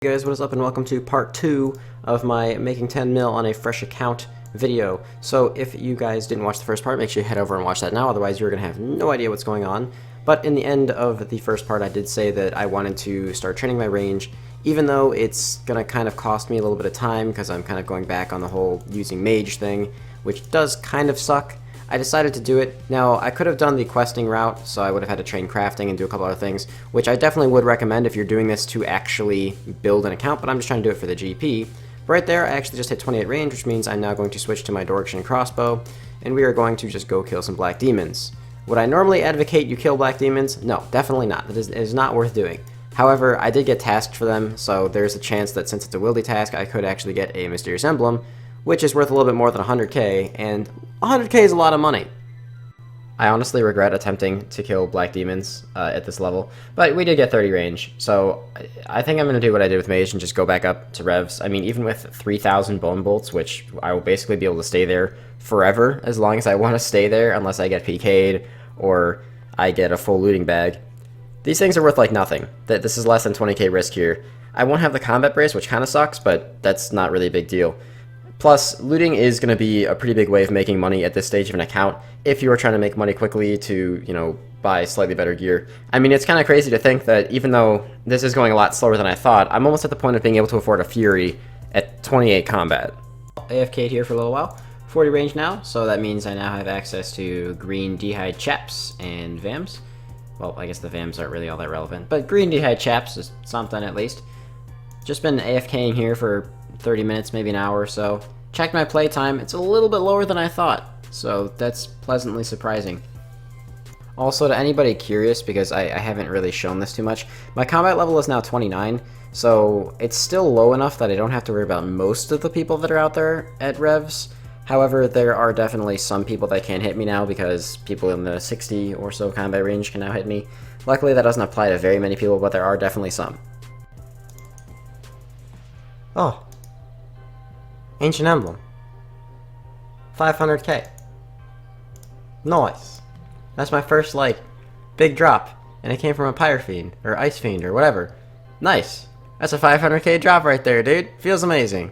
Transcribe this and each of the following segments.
Hey guys, what is up and welcome to part 2 of my making 10 mil on a fresh account video. So if you guys didn't watch the first part, make sure you head over and watch that now, otherwise you're going to have no idea what's going on. But in the end of the first part I did say that I wanted to start training my range, even though it's going to kind of cost me a little bit of time because I'm kind of going back on the whole using mage thing, which does kind of suck. I decided to do it. Now, I could have done the questing route, so I would have had to train crafting and do a couple other things, which I definitely would recommend if you're doing this to actually build an account, but I'm just trying to do it for the GP. But right there, I actually just hit 28 range, which means I'm now going to switch to my Dorkshin crossbow, and we are going to just go kill some black demons. Would I normally advocate you kill black demons? No, definitely not. It is not worth doing. However, I did get tasked for them, so there's a chance that since it's a wildy task, I could actually get a mysterious emblem, which is worth a little bit more than 100k, and 100k is a lot of money. I honestly regret attempting to kill black demons at this level, but we did get 30 range, so I think I'm going to do what I did with mage and just go back up to revs. I mean, even with 3,000 bone bolts, which I will basically be able to stay there forever, as long as I want to stay there, unless I get PK'd or I get a full looting bag. These things are worth like nothing. This is less than 20k risk here. I won't have the combat brace, which kind of sucks, but that's not really a big deal. Plus, looting is going to be a pretty big way of making money at this stage of an account if you are trying to make money quickly to, you know, buy slightly better gear. I mean, it's kind of crazy to think that even though this is going a lot slower than I thought, I'm almost at the point of being able to afford a Fury at 28 combat. AFK'd here for a little while. 40 range now, so that means I now have access to green D'hide chaps and VAMs. Well, I guess the VAMs aren't really all that relevant, but green D'hide chaps is something at least. Just been AFKing here for 30 minutes, maybe an hour or so. Checked my playtime, it's a little bit lower than I thought, so that's pleasantly surprising. Also, to anybody curious, because I haven't really shown this too much, my combat level is now 29, so it's still low enough that I don't have to worry about most of the people that are out there at revs. However, there are definitely some people that can't hit me now because people in the 60 or so combat range can now hit me. Luckily, that doesn't apply to very many people, but there are definitely some. Oh. Ancient Emblem. 500k. Nice. That's my first, like, big drop. And it came from a Pyre Fiend, or Ice Fiend, or whatever. Nice. That's a 500k drop right there, dude. Feels amazing.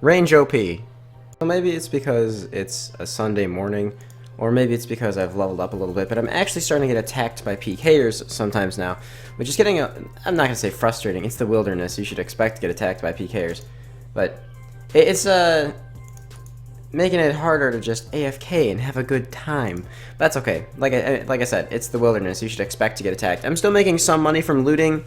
Range OP. So maybe it's because it's a Sunday morning, or maybe it's because I've leveled up a little bit, but I'm actually starting to get attacked by PKers sometimes now, which is getting I'm not going to say frustrating, it's the wilderness, you should expect to get attacked by PKers, but it's making it harder to just AFK and have a good time. That's okay, like I said, it's the wilderness, you should expect to get attacked. I'm still making some money from looting.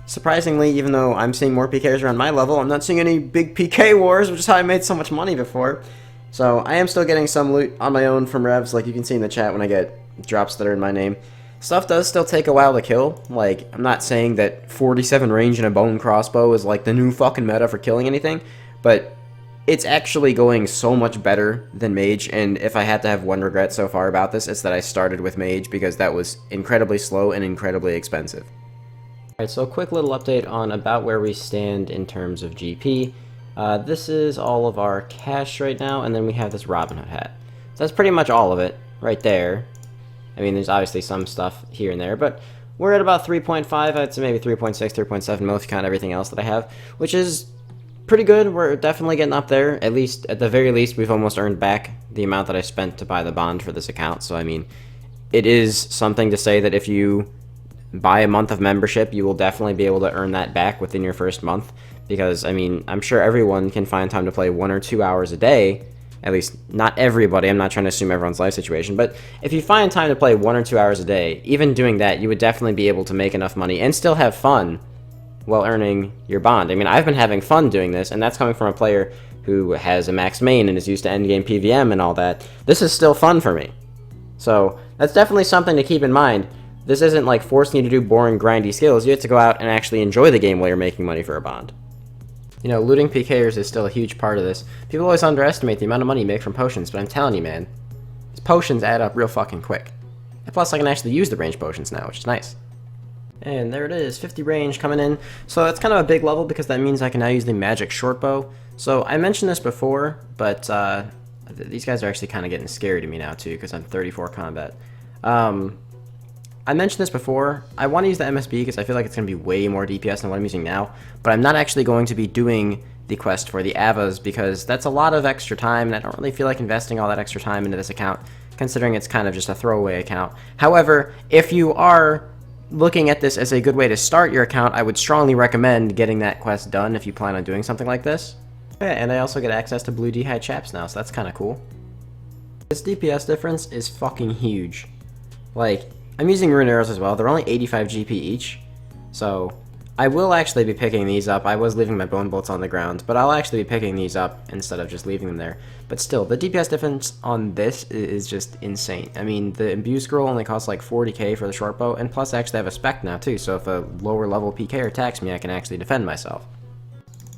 Surprisingly, even though I'm seeing more PKers around my level, I'm not seeing any big PK wars, which is how I made so much money before. So I am still getting some loot on my own from revs, like you can see in the chat when I get drops that are in my name. Stuff does still take a while to kill. Like, I'm not saying that 47 range and a bone crossbow is like the new fucking meta for killing anything, but it's actually going so much better than mage, and if I had to have one regret so far about this, it's that I started with mage because that was incredibly slow and incredibly expensive. Alright, so a quick little update on about where we stand in terms of GP. This is all of our cash right now, and then we have this Robin Hood hat. So that's pretty much all of it, right there. I mean, there's obviously some stuff here and there, but we're at about 3.5, I'd say maybe 3.6, 3.7, most if you count everything else that I have, which is pretty good. We're definitely getting up there. At least, at the very least, we've almost earned back the amount that I spent to buy the bond for this account, so I mean, it is something to say that if you buy a month of membership, you will definitely be able to earn that back within your first month, because, I mean, I'm sure everyone can find time to play 1 or 2 hours a day, at least not everybody, I'm not trying to assume everyone's life situation, but if you find time to play 1 or 2 hours a day, even doing that, you would definitely be able to make enough money and still have fun while earning your bond. I mean, I've been having fun doing this, and that's coming from a player who has a max main and is used to endgame PVM and all that. This is still fun for me. So, that's definitely something to keep in mind. This isn't like forcing you to do boring, grindy skills. You have to go out and actually enjoy the game while you're making money for a bond. You know, looting PKers is still a huge part of this. People always underestimate the amount of money you make from potions, but I'm telling you, man, these potions add up real fucking quick. And plus, I can actually use the range potions now, which is nice. And there it is, 50 range coming in. So that's kind of a big level because that means I can now use the magic short bow. So I mentioned this before, but these guys are actually kind of getting scary to me now too because I'm 34 combat. I mentioned this before, I want to use the MSB because I feel like it's going to be way more DPS than what I'm using now, but I'm not actually going to be doing the quest for the Avas because that's a lot of extra time, and I don't really feel like investing all that extra time into this account, considering it's kind of just a throwaway account. However, if you are looking at this as a good way to start your account, I would strongly recommend getting that quest done if you plan on doing something like this. Yeah, and I also get access to blue D'hide chaps now, so that's kind of cool. This DPS difference is fucking huge. Like, I'm using rune arrows as well. They're only 85 GP each, so I will actually be picking these up. I was leaving my bone bolts on the ground, but I'll actually be picking these up instead of just leaving them there. But still, the DPS difference on this is just insane. I mean, the imbue scroll only costs like 40k for the short bow, and plus I actually have a spec now too, so if a lower level PKer attacks me, I can actually defend myself.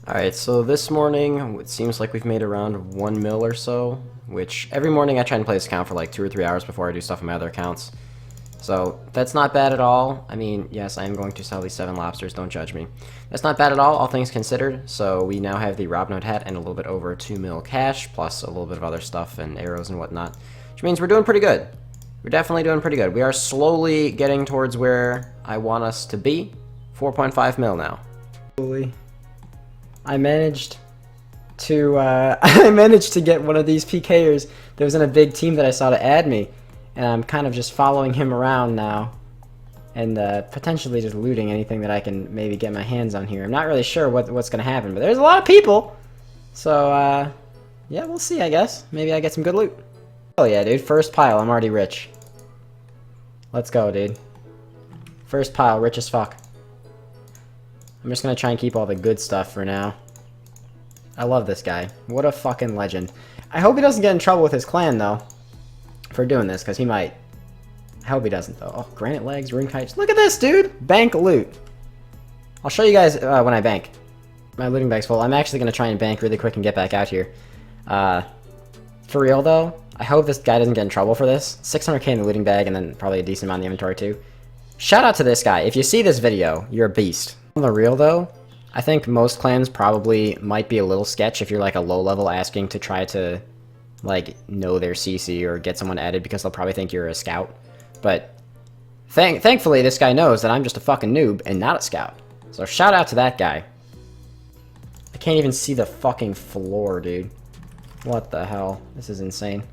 Alright, so this morning, it seems like we've made around 1 mil or so, which every morning I try and play this account for like 2 or 3 hours before I do stuff on my other accounts. So, that's not bad at all. I mean, yes, I am going to sell these 7 lobsters, don't judge me. That's not bad at all things considered. So, we now have the Robnode hat and a little bit over 2 mil cash, plus a little bit of other stuff and arrows and whatnot. Which means we're doing pretty good. We're definitely doing pretty good. We are slowly getting towards where I want us to be. 4.5 mil now. I managed to, I managed to get one of these PKers that was in a big team that I saw to add me. And I'm kind of just following him around now, and potentially just looting anything that I can maybe get my hands on here. I'm not really sure what's going to happen, but there's a lot of people! So, yeah, we'll see, I guess. Maybe I get some good loot. Oh yeah, dude, first pile, I'm already rich. Let's go, dude. First pile, rich as fuck. I'm just going to try and keep all the good stuff for now. I love this guy. What a fucking legend. I hope he doesn't get in trouble with his clan, though, for doing this, because he might. I hope he doesn't, though. Oh, granite legs, rune kites. Look at this, dude! Bank loot. I'll show you guys when I bank. My looting bag's full. I'm actually going to try and bank really quick and get back out here. For real, though, I hope this guy doesn't get in trouble for this. 600k in the looting bag, and then probably a decent amount in the inventory, too. Shout out to this guy. If you see this video, you're a beast. On the real, though, I think most clans probably might be a little sketch if you're like a low level asking to try to like know their CC or get someone added, because they'll probably think you're a scout. But thankfully this guy knows that I'm just a fucking noob and not a scout. So shout out to that guy. I can't even see the fucking floor, dude. What the hell? This is insane.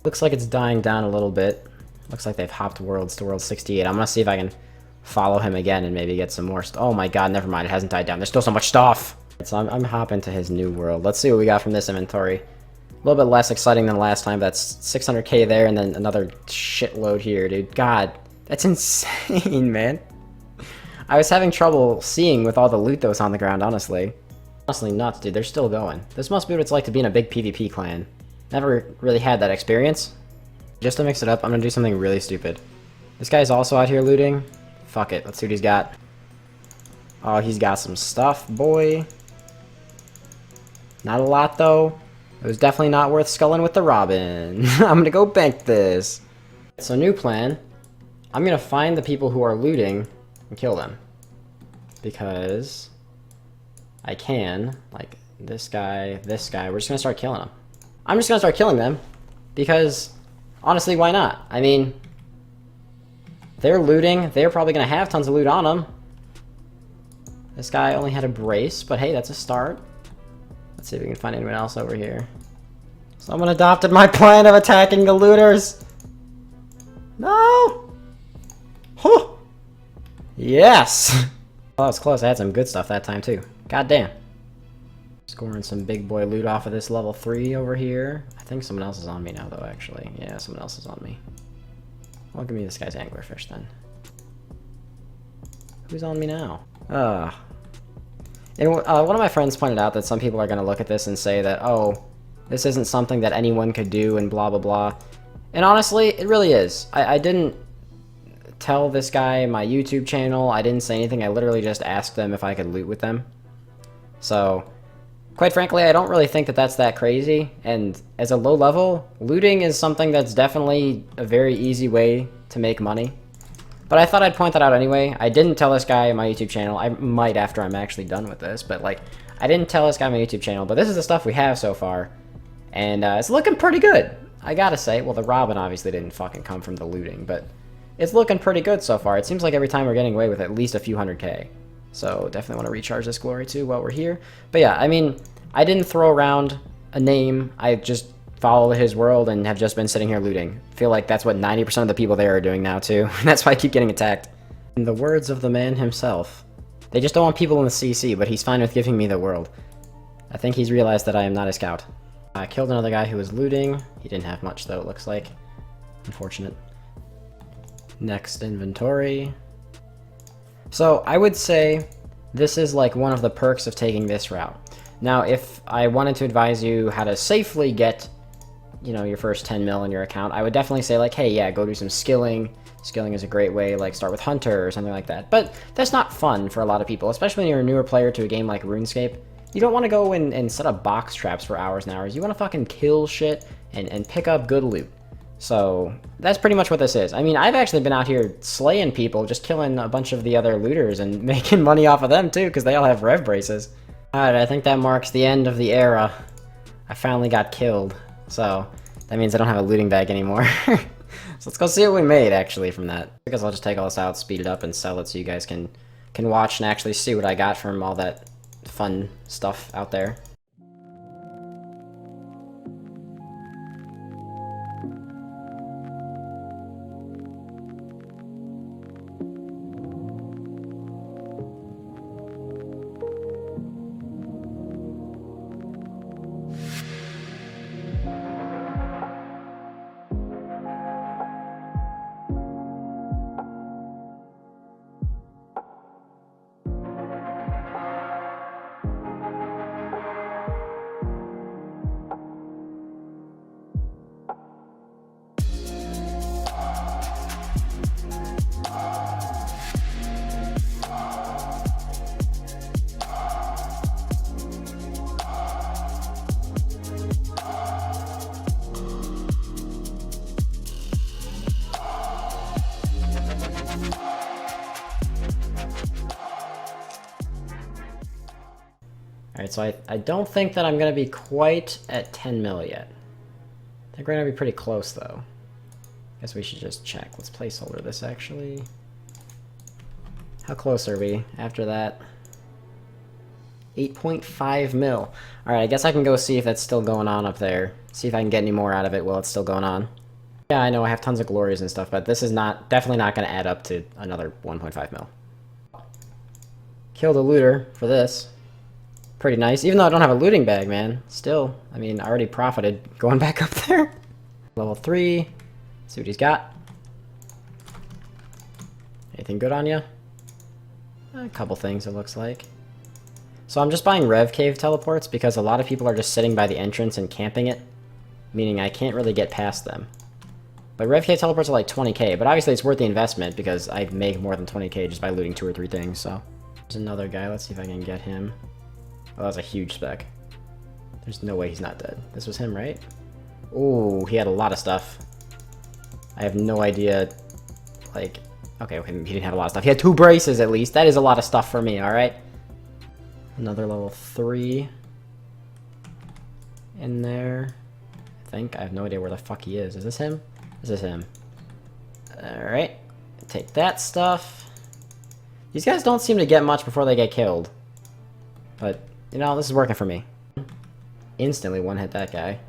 Looks like it's dying down a little bit. Looks like they've hopped worlds to world 68. I'm gonna see if I can follow him again and maybe get some more oh my god, never mind, it hasn't died down. There's still so much stuff! So I'm hopping to his new world. Let's see what we got from this inventory. A little bit less exciting than last time. That's 600k there, and then another shitload here, dude. God, that's insane, man. I was having trouble seeing with all the loot that was on the ground, honestly. Honestly nuts, dude. They're still going. This must be what it's like to be in a big PvP clan. Never really had that experience. Just to mix it up, I'm gonna do something really stupid. This guy's also out here looting. Fuck it, let's see what he's got. Oh, he's got some stuff, boy. Not a lot, though. It was definitely not worth sculling with the Robin. I'm gonna go bank this. So, new plan. I'm gonna find the people who are looting and kill them. Because I can. Like, this guy, this guy. We're just gonna start killing them. I'm just gonna start killing them. Because, honestly, why not? I mean, they're looting. They're probably gonna have tons of loot on them. This guy only had a brace, but hey, that's a start. Let's see if we can find anyone else over here. Someone adopted my plan of attacking the looters. No! Huh. Yes! Well, that was close. I had some good stuff that time, too. God damn. Scoring some big boy loot off of this level 3 over here. I think someone else is on me now, though, actually. Yeah, someone else is on me. Well, give me this guy's anglerfish, then. Who's on me now? And one of my friends pointed out that some people are going to look at this and say that, oh, this isn't something that anyone could do and blah, blah, blah. And honestly, it really is. I didn't tell this guy my YouTube channel. I didn't say anything. I literally just asked them if I could loot with them. So, quite frankly, I don't really think that that's that crazy. And as a low level, looting is something that's definitely a very easy way to make money. But I thought I'd point that out anyway. I didn't tell this guy my YouTube channel. I might after I'm actually done with this, but like, I didn't tell this guy my YouTube channel, but this is the stuff we have so far. And it's looking pretty good, I gotta say. Well, the Robin obviously didn't fucking come from the looting, but it's looking pretty good so far. It seems like every time we're getting away with at least a few 100k. So definitely want to recharge this glory too while we're here. But yeah, I mean, I didn't throw around a name. I just follow his world and have just been sitting here looting. Feel like that's what 90% of the people there are doing now too. That's why I keep getting attacked. In the words of the man himself, they just don't want people in the CC, but he's fine with giving me the world. I think he's realized that I am not a scout. I killed another guy who was looting. He didn't have much though, it looks like. Unfortunate. Next inventory. So I would say this is like one of the perks of taking this route. Now, if I wanted to advise you how to safely get, you know, your first 10 mil in your account, I would definitely say like, hey, yeah, go do some skilling. Skilling is a great way, like start with Hunter or something like that. But that's not fun for a lot of people, especially when you're a newer player to a game like RuneScape. You don't want to go and set up box traps for hours and hours. You want to fucking kill shit and pick up good loot. So that's pretty much what this is. I mean, I've actually been out here slaying people, just killing a bunch of the other looters and making money off of them too, because they all have rev braces. Alright, I think that marks the end of the era. I finally got killed. So that means I don't have a looting bag anymore. So let's go see what we made actually from that. I guess I'll just take all this out, speed it up, and sell it so you guys can watch and actually see what I got from all that fun stuff out there. Alright, so I don't think that I'm going to be quite at 10 mil yet. I think we're going to be pretty close, though. Guess we should just check. Let's placeholder this, actually. How close are we after that? 8.5 mil. Alright, I guess I can go see if that's still going on up there. See if I can get any more out of it while it's still going on. Yeah, I know I have tons of glories and stuff, but this is definitely not going to add up to another 1.5 mil. Killed a looter for this. Pretty nice, even though I don't have a looting bag, man. Still, I mean, I already profited going back up there. Level 3. See what he's got. Anything good on you? A couple things, it looks like. So I'm just buying Rev Cave teleports because a lot of people are just sitting by the entrance and camping it, meaning I can't really get past them. But Rev Cave teleports are like 20k, but obviously it's worth the investment because I make more than 20k just by looting 2 or 3 things, so. There's another guy, let's see if I can get him. Oh, that was a huge spec. There's no way he's not dead. This was him, right? Ooh, he had a lot of stuff. I have no idea, like... Okay, he didn't have a lot of stuff. He had 2 braces at least. That is a lot of stuff for me, alright? Another level 3. In there. I think. I have no idea where the fuck he is. Is this him? This is him. Alright. Take that stuff. These guys don't seem to get much before they get killed. But, you know, this is working for me. Instantly one-hit that guy.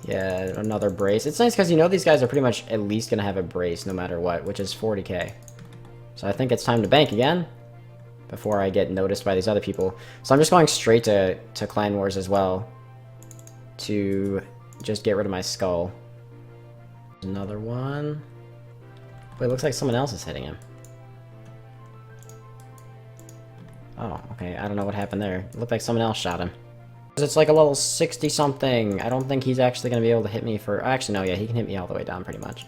Yeah, another brace. It's nice because you know these guys are pretty much at least going to have a brace no matter what, which is 40k. So I think it's time to bank again before I get noticed by these other people. So I'm just going straight to Clan Wars as well to just get rid of my skull. Another one. Wait, it looks like someone else is hitting him. Oh, okay, I don't know what happened there. It looked like someone else shot him. It's like a level 60 something. I don't think he's actually going to be able to hit me for... Actually, no, yeah, he can hit me all the way down pretty much.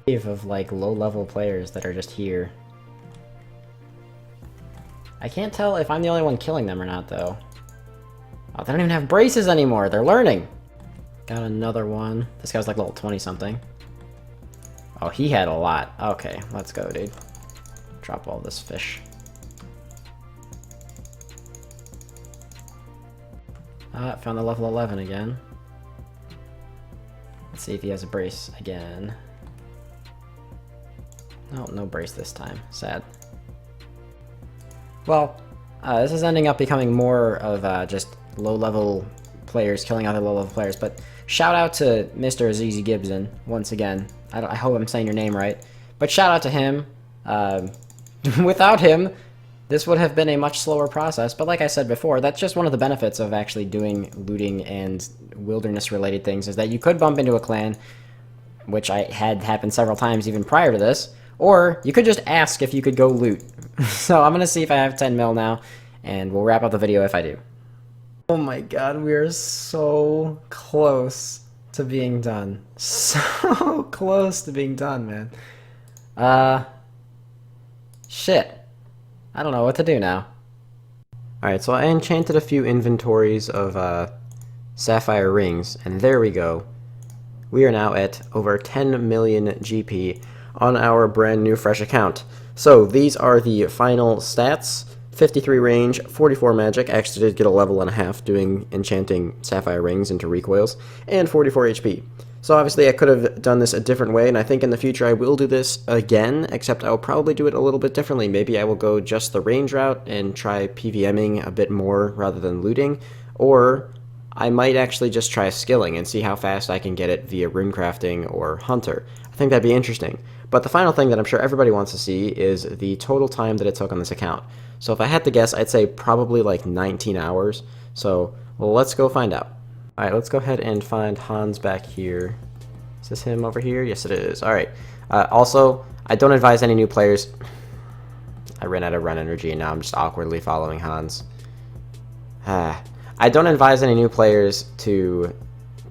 Wave of like low-level players that are just here. I can't tell if I'm the only one killing them or not, though. Oh, they don't even have braces anymore. They're learning. Got another one. This guy's like level 20 something. Oh, he had a lot. Okay, let's go, dude. Drop all this fish. Found the level 11 again. see if he has a brace again. No, no brace this time. Sad. Well, this is ending up becoming more of just low-level players killing other low-level players, but shout out to Mr. Azizi Gibson, once again. I hope I'm saying your name right. But shout out to him. Without him, this would have been a much slower process, but like I said before, that's just one of the benefits of actually doing looting and wilderness-related things, is that you could bump into a clan, which I had happened several times even prior to this, or you could just ask if you could go loot. So I'm going to see if I have 10 mil now, and we'll wrap up the video if I do. Oh my god, we are so close to being done. So close to being done, man. Shit. I don't know what to do now. Alright, so I enchanted a few inventories of sapphire rings, and there we go. We are now at over 10 million GP on our brand new fresh account. So these are the final stats. 53 range, 44 magic, actually did get a level and a half doing enchanting sapphire rings into recoils, and 44 HP. So obviously I could have done this a different way, and I think in the future I will do this again, except I'll probably do it a little bit differently. Maybe I will go just the range route and try PVMing a bit more rather than looting, or I might actually just try skilling and see how fast I can get it via runecrafting or hunter. I think that'd be interesting. But the final thing that I'm sure everybody wants to see is the total time that it took on this account. So if I had to guess, I'd say probably like 19 hours. So let's go find out. Alright, let's go ahead and find Hans back here. Is this him over here? Yes, it is. Alright. Also, I don't advise any new players. I ran out of run energy and now I'm just awkwardly following Hans. I don't advise any new players to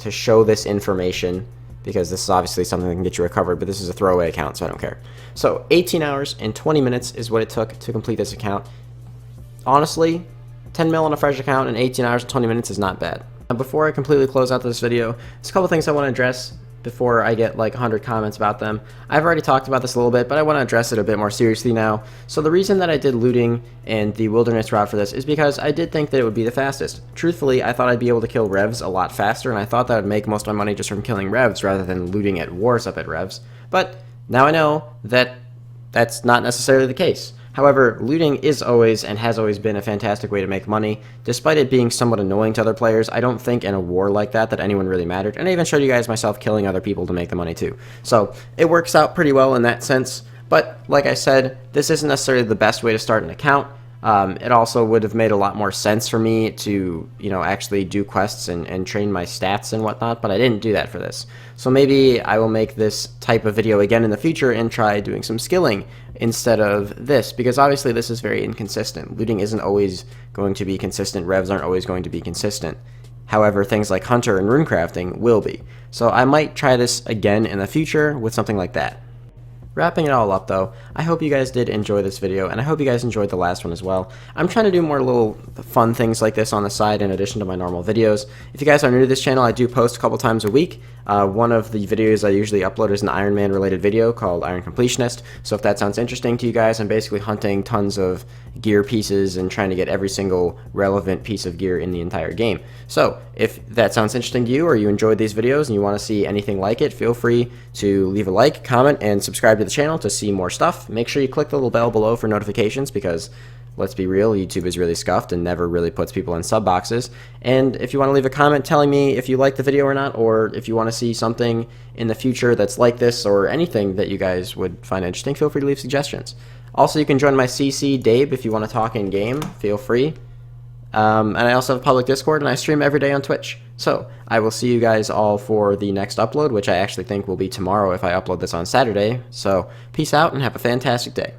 show this information, because this is obviously something that can get you recovered, but this is a throwaway account, so I don't care. So 18 hours and 20 minutes is what it took to complete this account. Honestly, 10 mil on a fresh account in 18 hours and 20 minutes is not bad. Now, before I completely close out this video, there's a couple things I want to address before I get like 100 comments about them. I've already talked about this a little bit, but I want to address it a bit more seriously now. So the reason that I did looting and the wilderness route for this is because I did think that it would be the fastest. Truthfully, I thought I'd be able to kill revs a lot faster, and I thought that I would make most of my money just from killing revs rather than looting at wars up at revs. But now I know that that's not necessarily the case. However, looting is always and has always been a fantastic way to make money. Despite it being somewhat annoying to other players, I don't think in a war like that anyone really mattered, and I even showed you guys myself killing other people to make the money too. So it works out pretty well in that sense, but like I said, this isn't necessarily the best way to start an account. It also would have made a lot more sense for me to, actually do quests and train my stats and whatnot, but I didn't do that for this. So maybe I will make this type of video again in the future and try doing some skilling instead of this, because obviously this is very inconsistent. Looting isn't always going to be consistent, revs aren't always going to be consistent. However, things like hunter and runecrafting will be. So I might try this again in the future with something like that. Wrapping it all up though, I hope you guys did enjoy this video, and I hope you guys enjoyed the last one as well. I'm trying to do more little fun things like this on the side in addition to my normal videos. If you guys are new to this channel, I do post a couple times a week. One of the videos I usually upload is an Iron Man related video called Iron Completionist, so if that sounds interesting to you guys, I'm basically hunting tons of gear pieces and trying to get every single relevant piece of gear in the entire game. So if that sounds interesting to you, or you enjoyed these videos and you want to see anything like it, feel free to leave a like, comment, and subscribe to the channel to see more stuff. Make sure you click the little bell below for notifications, because let's be real, YouTube is really scuffed and never really puts people in sub boxes. And if you want to leave a comment telling me if you like the video or not, or if you want to see something in the future that's like this, or anything that you guys would find interesting, feel free to leave suggestions. Also, you can join my CC Dabe if you want to talk in game, feel free. And I also have a public Discord, and I stream every day on Twitch. So I will see you guys all for the next upload, which I actually think will be tomorrow if I upload this on Saturday. So peace out and have a fantastic day.